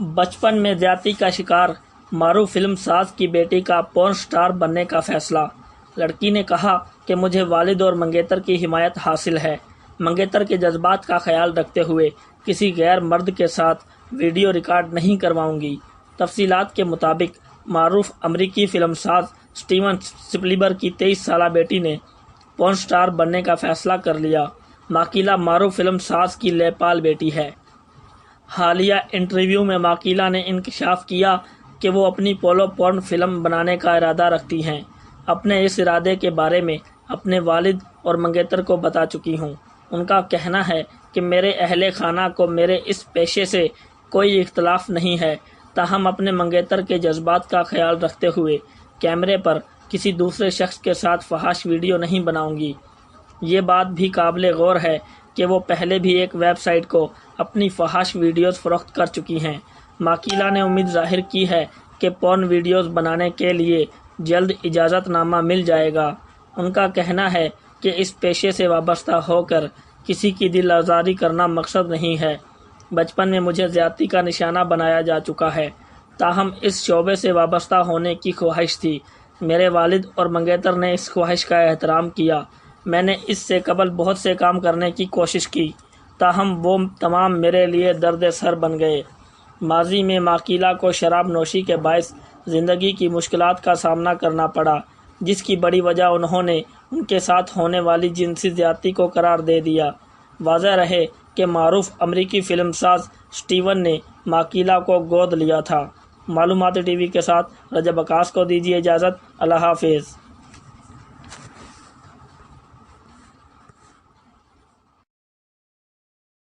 بچپن میں زیادتی کا شکار معروف فلم ساز کی بیٹی کا پورن سٹار بننے کا فیصلہ۔ لڑکی نے کہا کہ مجھے والد اور منگیتر کی حمایت حاصل ہے۔ منگیتر کے جذبات کا خیال رکھتے ہوئے کسی غیر مرد کے ساتھ ویڈیو ریکارڈ نہیں کرواؤں گی۔ تفصیلات کے مطابق معروف امریکی فلم ساز اسٹیون سپلبر کی 23 سالہ بیٹی نے پورن سٹار بننے کا فیصلہ کر لیا۔ ماکیلا معروف فلم ساز کی لے پال بیٹی ہے۔ حالیہ انٹرویو میں ماکیلا نے انکشاف کیا کہ وہ اپنی پولو پورن فلم بنانے کا ارادہ رکھتی ہیں۔ اپنے اس ارادے کے بارے میں اپنے والد اور منگیتر کو بتا چکی ہوں۔ ان کا کہنا ہے کہ میرے اہل خانہ کو میرے اس پیشے سے کوئی اختلاف نہیں ہے، تاہم اپنے منگیتر کے جذبات کا خیال رکھتے ہوئے کیمرے پر کسی دوسرے شخص کے ساتھ فحش ویڈیو نہیں بناؤں گی۔ یہ بات بھی قابل غور ہے کہ وہ پہلے بھی ایک ویب سائٹ کو اپنی فحش ویڈیوز فروخت کر چکی ہیں۔ ماکیلا نے امید ظاہر کی ہے کہ پورن ویڈیوز بنانے کے لیے جلد اجازت نامہ مل جائے گا۔ ان کا کہنا ہے کہ اس پیشے سے وابستہ ہو کر کسی کی دل آزاری کرنا مقصد نہیں ہے۔ بچپن میں مجھے زیادتی کا نشانہ بنایا جا چکا ہے، تاہم اس شعبے سے وابستہ ہونے کی خواہش تھی۔ میرے والد اور منگیتر نے اس خواہش کا احترام کیا۔ میں نے اس سے قبل بہت سے کام کرنے کی کوشش کی، تاہم وہ تمام میرے لیے درد سر بن گئے۔ ماضی میں ماکیلا کو شراب نوشی کے باعث زندگی کی مشکلات کا سامنا کرنا پڑا، جس کی بڑی وجہ انہوں نے ان کے ساتھ ہونے والی جنسی زیادتی کو قرار دے دیا۔ واضح رہے کہ معروف امریکی فلم ساز اسٹیون نے ماکیلا کو گود لیا تھا۔ معلوماتی ٹی وی کے ساتھ رجب عکاس کو دیجیے اجازت۔ اللہ حافظ۔